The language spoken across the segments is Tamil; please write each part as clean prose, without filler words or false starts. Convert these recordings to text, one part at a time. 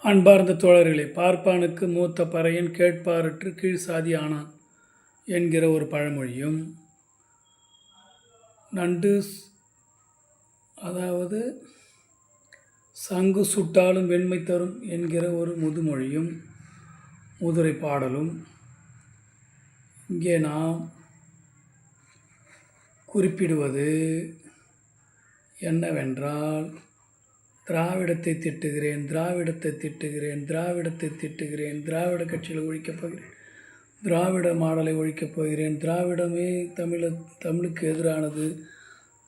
அன்பார்ந்த தோழர்களே, பார்ப்பானுக்கு மூத்த பறையன் கேட்பாரற்று கீழ் சாதி ஆனான் என்கிற ஒரு பழமொழியும், நண்டு அதாவது சங்கு சுட்டாலும் வெண்மை தரும் என்கிற ஒரு முதுமொழியும் முதுரை பாடலும் இங்கே நாம் குறிப்பிடுவது என்னவென்றால், திராவிடத்தை திட்டுகிறேன், திராவிடத்தை திட்டுகிறேன், திராவிடத்தை திட்டுகிறேன், திராவிட கட்சிகளை ஒழிக்கப் போகிறேன், திராவிட மாடலை ஒழிக்கப் போகிறேன், திராவிடமே தமிழுக்கு எதிரானது,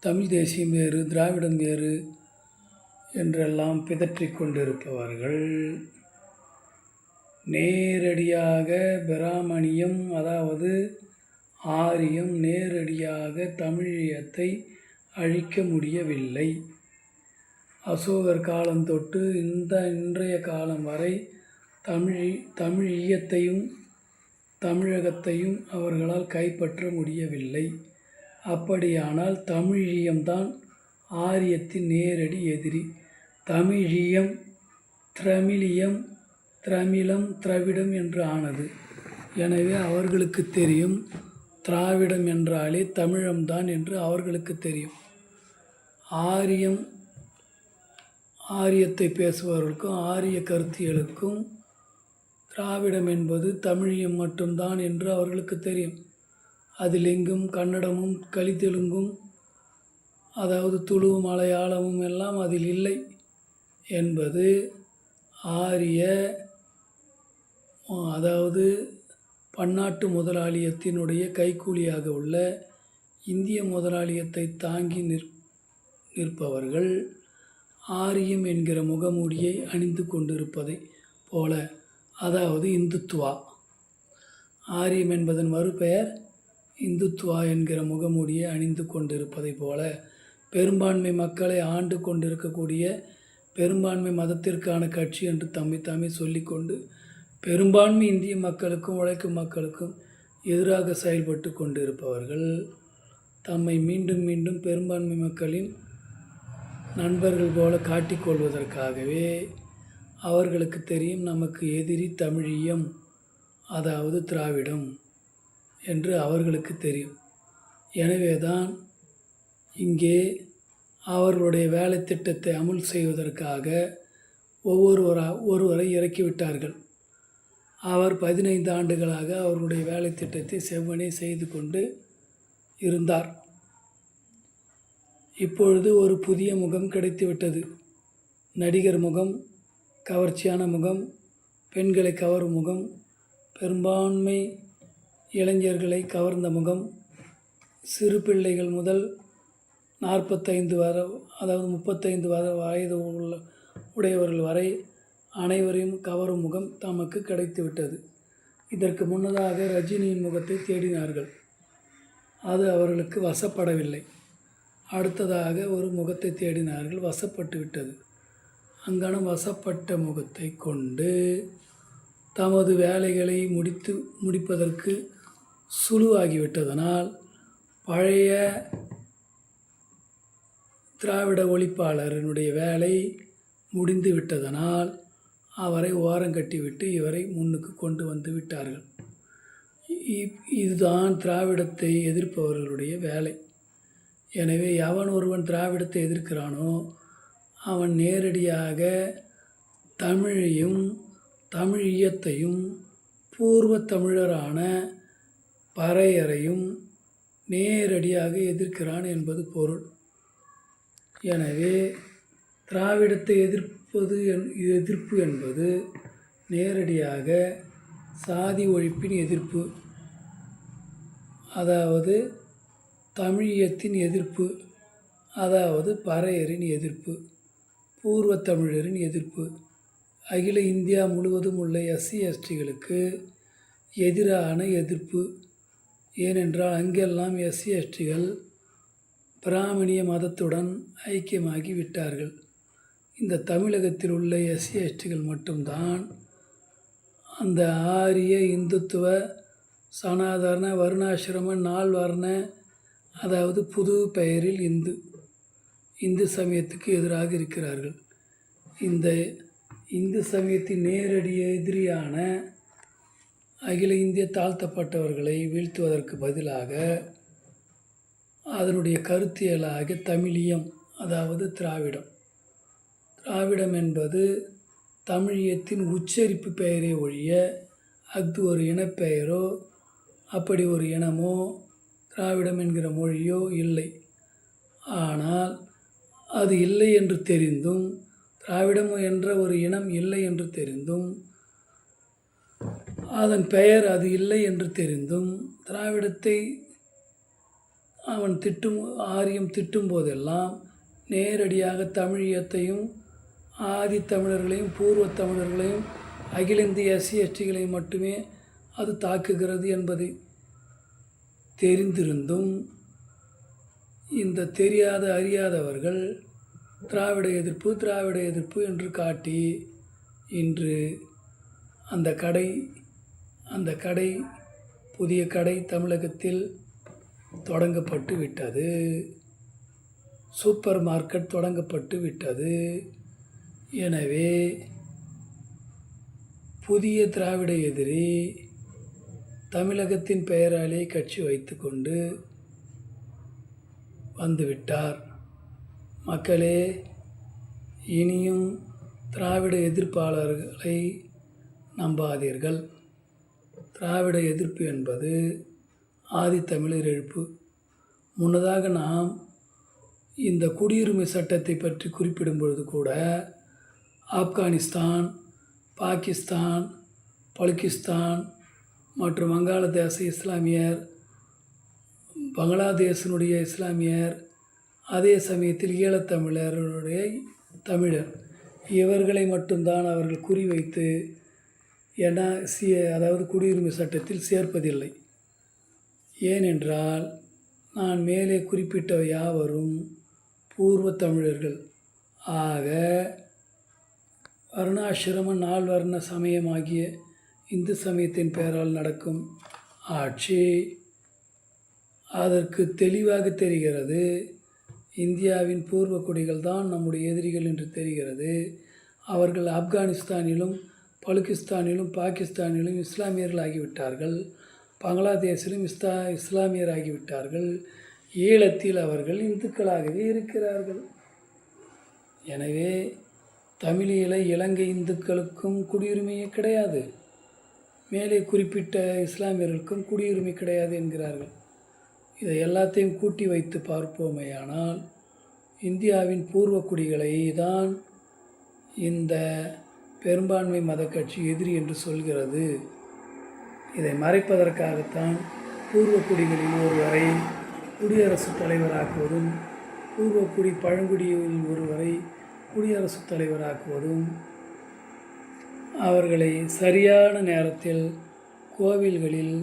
தமிழ் தேசியம் வேறு, திராவிடம் வேறு என்றெல்லாம் பிதற்றிக் கொண்டிருப்பவர்கள் நேரடியாக பிராமணியம் அதாவது ஆரியம் நேரடியாக தமிழியத்தை அழிக்க முடியவில்லை. அசோகர் காலம் தொட்டு இன்றைய காலம் வரை தமிழியத்தையும் தமிழகத்தையும் அவர்களால் கைப்பற்ற முடியவில்லை. அப்படியானால் தமிழியம்தான் ஆரியத்தின் நேரடி எதிரி. தமிழியம் திரமிழியம் திரமிழம் திராவிடம் என்று ஆனது. எனவே அவர்களுக்கு தெரியும் திராவிடம் என்றாலே தமிழம்தான் என்று அவர்களுக்கு தெரியும். ஆரியத்தை பேசுபவர்களுக்கும் ஆரிய கருத்தியலுக்கும் திராவிடம் என்பது தமிழியம் மட்டும்தான் என்று அவர்களுக்கு தெரியும். அதில் எங்கும் கன்னடமும் கலித்தெலுங்கும் அதாவது துளு மலையாளமும் எல்லாம் அதில் இல்லை என்பது ஆரிய அதாவது பன்னாட்டு முதலாளியத்தினுடைய கைக்கூலியாக உள்ள இந்திய முதலாளியத்தை தாங்கி நிற்பவர்கள் ஆரியம் என்கிற முகமூடியை அணிந்து கொண்டிருப்பதை போல, அதாவது இந்துத்துவா. ஆரியம் என்பதன் மறுபெயர் இந்துத்துவா என்கிற முகமூடியை அணிந்து கொண்டிருப்பதை போல, பெரும்பான்மை மக்களை ஆண்டு கொண்டிருக்கக்கூடிய பெரும்பான்மை மதத்திற்கான கட்சி என்று தம்மை சொல்லிக்கொண்டு பெரும்பான்மை இந்திய மக்களுக்கும் உழைக்கும் மக்களுக்கும் எதிராக செயல்பட்டு கொண்டிருப்பவர்கள் தம்மை மீண்டும் மீண்டும் பெரும்பான்மை மக்களின் நண்பர்கள் போல காட்டிக்கொள்வதற்காகவே அவர்களுக்கு தெரியும் நமக்கு எதிரி தமிழியம் அதாவது திராவிடம் என்று அவர்களுக்கு தெரியும். எனவே தான் இங்கே அவர்களுடைய வேலை திட்டத்தை அமுல் செய்வதற்காக ஒருவரை இறக்கிவிட்டார்கள். அவர் 15 ஆண்டுகளாக அவர்களுடைய வேலை திட்டத்தை செவ்வனே செய்து கொண்டு இருந்தார். இப்பொழுது ஒரு புதிய முகம் கிடைத்துவிட்டது. நடிகர் முகம், கவர்ச்சியான முகம், பெண்களை கவரும் முகம், பெரும்பான்மை இளைஞர்களை கவர்ந்த முகம், சிறு பிள்ளைகள் முதல் 45 அதாவது 35 வயது உடையவர்கள் வரை அனைவரையும் கவரும் முகம் தமக்கு கிடைத்துவிட்டது. இதற்கு முன்னதாக ரஜினியின் முகத்தை தேடினார்கள். அது அவர்களுக்கு வசப்படவில்லை. அடுத்ததாக ஒரு முகத்தை தேடினார்கள், வசப்பட்டு விட்டது. அங்கனம் வசப்பட்ட முகத்தை கொண்டு தமது வேலைகளை முடிப்பதற்கு சுலுவாகிவிட்டதனால் பழைய திராவிட ஒழிப்பாளரினுடைய வேலை முடிந்து விட்டதனால் அவரை ஓரங்கட்டிவிட்டு இவரை முன்னுக்கு கொண்டு வந்து விட்டார்கள். இதுதான் திராவிடத்தை எதிர்ப்பவர்களுடைய வேலை. எனவே எவன் ஒருவன் திராவிடத்தை எதிர்க்கிறானோ அவன் நேரடியாக தமிழையும் தமிழியத்தையும் பூர்வ தமிழரான பறையரையும் நேரடியாக எதிர்க்கிறான் என்பது பொருள். எனவே திராவிடத்தை எதிர்ப்பு என்பது நேரடியாக சாதி ஒழிப்பின் எதிர்ப்பு, அதாவது தமிழியத்தின் எதிர்ப்பு, அதாவது பறையரின் எதிர்ப்பு, பூர்வ தமிழரின் எதிர்ப்பு, அகில இந்தியா முழுவதும் உள்ள SC STகளுக்கு எதிரான எதிர்ப்பு. ஏனென்றால் அங்கெல்லாம் SC STகள் பிராமணிய மதத்துடன் ஐக்கியமாகி விட்டார்கள். இந்த தமிழகத்தில் உள்ள SC STகள் மட்டும்தான் அந்த ஆரிய இந்துத்துவ சனாதன வருணாசிரம நால்வர்ண அதாவது புது பெயரில் இந்து சமயத்துக்கு எதிராக இருக்கிறார்கள். இந்த இந்து சமயத்தின் நேரடி எதிரியான அகில இந்திய தாழ்த்தப்பட்டவர்களை வீழ்த்துவதற்கு பதிலாக அதனுடைய கருத்தியலாக தமிழியம், அதாவது திராவிடம் என்பது தமிழியத்தின் உச்சரிப்பு பெயரே ஒழிய அஃது ஒரு இனப்பெயரோ அப்படி ஒரு இனமோ திராவிடம் என்கிற மொழியோ இல்லை. ஆனால் அது இல்லை என்று தெரிந்தும், திராவிடம் என்ற ஒரு இனம் இல்லை என்று தெரிந்தும், அதன் பெயர் அது இல்லை என்று தெரிந்தும், திராவிடத்தை ஆரியம் திட்டும் போதெல்லாம் நேரடியாக தமிழியத்தையும் ஆதித்தமிழர்களையும் பூர்வத் தமிழர்களையும் அகில இந்திய SC/STகளையும் மட்டுமே அது தாக்குகிறது என்பதை தெரிந்திருந்தும் இந்த தெரியாத அறியாதவர்கள் திராவிட எதிர்ப்பு என்று காட்டி இன்று அந்த கடை புதிய கடை தமிழகத்தில் தொடங்கப்பட்டு விட்டது. சூப்பர் மார்க்கெட் தொடங்கப்பட்டு விட்டது. எனவே புதிய திராவிட எதிரி தமிழகத்தின் பெயராலே கட்சி வைத்து கொண்டு வந்துவிட்டார். மக்களே, இனியும் திராவிட எதிர்ப்பாளர்களை நம்பாதீர்கள். திராவிட எதிர்ப்பு என்பது ஆதித்தமிழர் எழுப்பு. முன்னதாக நாம் இந்த குடியுரிமை சட்டத்தை பற்றி குறிப்பிடும் பொழுது கூட ஆப்கானிஸ்தான், பாகிஸ்தான், பலுக்கிஸ்தான் மற்றும் வங்காளதேச இஸ்லாமியர், பங்களாதேஷினுடைய இஸ்லாமியர், அதே சமயத்தில் ஈழத்தமிழருடைய தமிழர், இவர்களை மட்டும்தான் அவர்கள் குறிவைத்து அதாவது குடியுரிமை சட்டத்தில் சேர்ப்பதில்லை. ஏனென்றால் நான் மேலே குறிப்பிட்ட யாவரும் பூர்வ தமிழர்கள். ஆக வர்ணாசிரம நால்வர்ண சமயமாகிய இந்து சமயத்தின் பெயரால் நடக்கும் ஆட்சி அதற்கு தெளிவாக தெரிகிறது. இந்தியாவின் பூர்வ குடிகள் தான் நம்முடைய எதிரிகள் என்று தெரிகிறது. அவர்கள் ஆப்கானிஸ்தானிலும் பலுக்கிஸ்தானிலும் பாகிஸ்தானிலும் இஸ்லாமியர்களாகிவிட்டார்கள். பங்களாதேஷிலும் இஸ்லாமியராகிவிட்டார்கள். ஈழத்தில் அவர்கள் இந்துக்களாகவே இருக்கிறார்கள். எனவே தமிழீழ இலங்கை இந்துக்களுக்கும் குடியுரிமையே கிடையாது, மேலே குறிப்பிட்ட இஸ்லாமியர்களுக்கும் குடியுரிமை கிடையாது என்கிறார்கள். இதை எல்லாத்தையும் கூட்டி வைத்து பார்ப்போமேயானால் இந்தியாவின் பூர்வ குடிகளை தான் இந்த பெரும்பான்மை மத கட்சி எதிரி என்று சொல்கிறது. இதை மறைப்பதற்காகத்தான் பூர்வ குடிகளில் ஒருவரை குடியரசுத் தலைவராக்குவதும் பூர்வக்குடி பழங்குடியில் ஒருவரை குடியரசுத் தலைவராக்குவதும் அவர்களை சரியான நேரத்தில் கோவில்களில்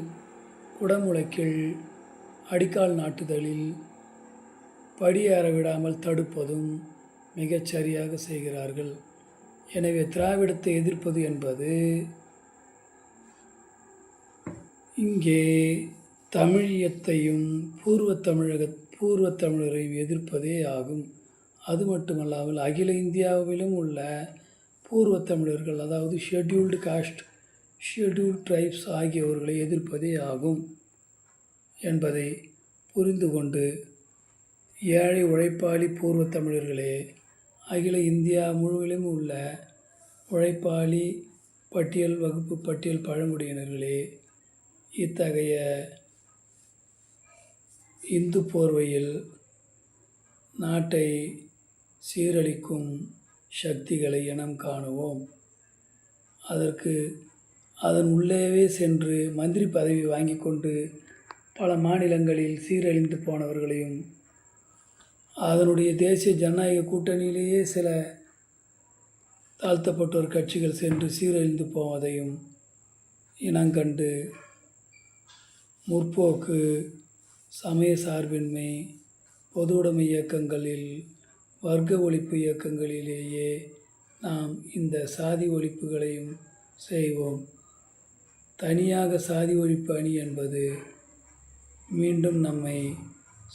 குடமுழக்கில் அடிக்கால் நாட்டுதலில் படியேற விடாமல் தடுப்பதும் மிகச்சரியாக செய்கிறார்கள். எனவே திராவிடத்தை எதிர்ப்பது என்பது இங்கே தமிழியத்தையும் பூர்வ தமிழரையும் எதிர்ப்பதே ஆகும். அது மட்டுமல்லாமல் அகில இந்தியாவிலும் உள்ள பூர்வ தமிழர்கள், அதாவது ஷெட்யூல்டு காஸ்ட், ஷெட்யூல்டு ட்ரைப்ஸ் ஆகியவர்களை எதிர்ப்பதே ஆகும் என்பதை புரிந்து கொண்டு ஏழை உழைப்பாளி பூர்வ தமிழர்களே, அகில இந்தியா முழுவதிலும் உள்ள உழைப்பாளி வகுப்பு பட்டியல் பழங்குடியினர்களே, இத்தகைய இந்து போர்வையில் நாட்டை சீரழிக்கும் சக்திகளை இனம் காணுவோம். அதற்கு அதன் உள்ளேவே சென்று மந்திரி பதவி வாங்கி கொண்டு பல மாநிலங்களில் சீரழிந்து போனவர்களையும், அதனுடைய தேசிய ஜனநாயக கூட்டணியிலேயே சில தாழ்த்தப்பட்டோர் கட்சிகள் சென்று சீரழிந்து போவதையும் இனங்கண்டு முற்போக்கு, சமய சார்பின்மை, பொதுவுடைமை இயக்கங்களில், வர்க்க ஒழிப்பு இயக்கங்களிலேயே நாம் இந்த சாதி ஒழிப்புகளையும் செய்வோம். தனியாக சாதி ஒழிப்பு அணி என்பது மீண்டும் நம்மை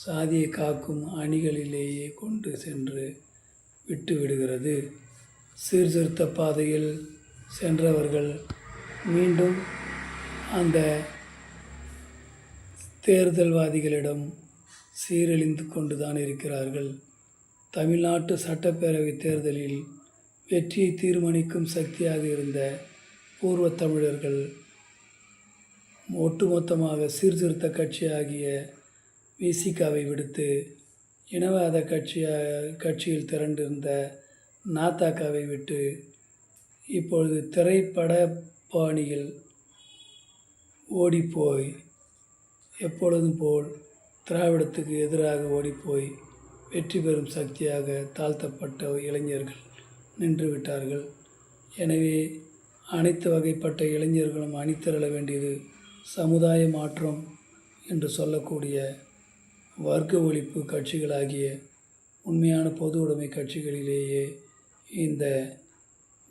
சாதியை காக்கும் அணிகளிலேயே கொண்டு சென்று விட்டு விடுகிறது. சீர்திருத்த பாதையில் சென்றவர்கள் மீண்டும் அந்த தேர்தல்வாதிகளிடம் சீரழிந்து கொண்டுதான் இருக்கிறார்கள். தமிழ்நாட்டு சட்டப்பேரவை தேர்தலில் வெற்றியை தீர்மானிக்கும் சக்தியாக இருந்த பூர்வ தமிழர்கள் ஒட்டுமொத்தமாக சீர்திருத்த கட்சியாகிய விசிகாவை விடுத்து இனவாத கட்சியில் திரண்டிருந்த நாத்தாக்காவை விட்டு இப்பொழுது திரைப்பட பாணியில் ஓடிப்போய் எப்பொழுதும் போல் திராவிடத்துக்கு எதிராக ஓடிப்போய் வெற்றி பெறும் சக்தியாக தாழ்த்தப்பட்ட இளைஞர்கள் நின்று விட்டார்கள். எனவே அனைத்து வகைப்பட்ட இளைஞர்களும் அணிதிரள வேண்டியது சமுதாய மாற்றம் என்று சொல்லக்கூடிய வர்க்க ஒழிப்பு கட்சிகளாகிய உண்மையான பொது உடைமை கட்சிகளிலேயே இந்த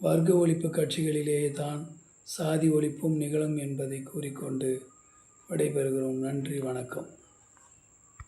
வர்க்க ஒழிப்பு கட்சிகளிலேயே தான் சாதி ஒழிப்பும் நிகழும் என்பதை கூறிக்கொண்டு விடைபெறுகிறோம். நன்றி, வணக்கம்.